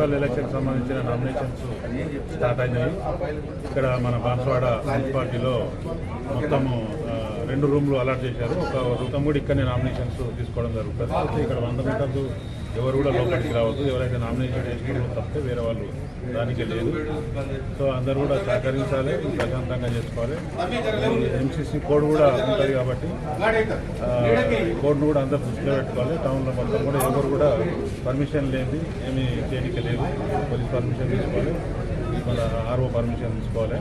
Municipal election సంబంధించిన nominations start అయినాయి. ఇక్కడ మన బాన్స్వాడ మున్సిపాలిటీలో మొత్తము 2 రూమ్లు అలాట్ చేశారు. ఒక రూమ్ కూడా ఇక్కడనే నామినేషన్స్ తీసుకోవడం జరుగుతుంది. అయితే ఇక్కడ 100 మీటర్లు ఎవరు కూడా లోపలికి రావద్దు. ఎవరైతే నామినేషన్ చేసుకున్నారో తప్పితే వేరే వాళ్ళు దానికి లేదు. సో అందరూ కూడా సహకరించాలి, ప్రశాంతంగా చేసుకోవాలి. ఎంసీసీ కోడ్ కూడా ఉంటుంది కాబట్టి కోడ్ను కూడా అందరూ దృష్టిలో పెట్టుకోవాలి. టౌన్లో మొత్తం కూడా ఎవరు కూడా పర్మిషన్ లేని ఏమీ చేయడానికి లేదు. పోలీస్ పర్మిషన్ తీసుకోవాలి, మన ఆర్ఓ పర్మిషన్ తీసుకోవాలి.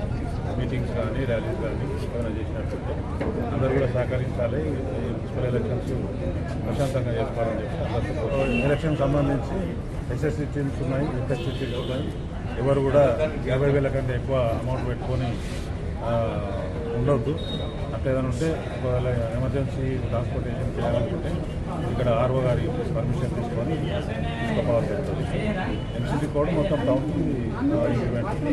మీటింగ్స్ కానీ ర్యాలీస్ కానీ ఏమైనా చేసినట్టుంటే అందరూ కూడా సహకరించాలి. ఈ మున్సిపల్ ఎలక్షన్స్ ప్రశాంతంగా చేసుకోవాలని చెప్పి అందరితో ఎలక్షన్ సంబంధించి ఎస్ఎస్సీ టీమ్స్ ఉన్నాయి, ఎఫ్ఎస్సీ టీమ్స్ ఉన్నాయి. ఎవరు కూడా 50,000 కంటే ఎక్కువ అమౌంట్ పెట్టుకొని ఉండవద్దు. అట్లా ఏదైనా ఉంటే ఒకవేళ ఎమర్జెన్సీ ట్రాన్స్పోర్టేషన్ చేయాలనుకుంటే ఇక్కడ ఆర్ఓ గారి పర్మిషన్ తీసుకొని తీసుకోవాల్సి వస్తుంది. ఎంసీసీ కోడ్ మొత్తం టౌన్కి ఇంప్లిమెంట్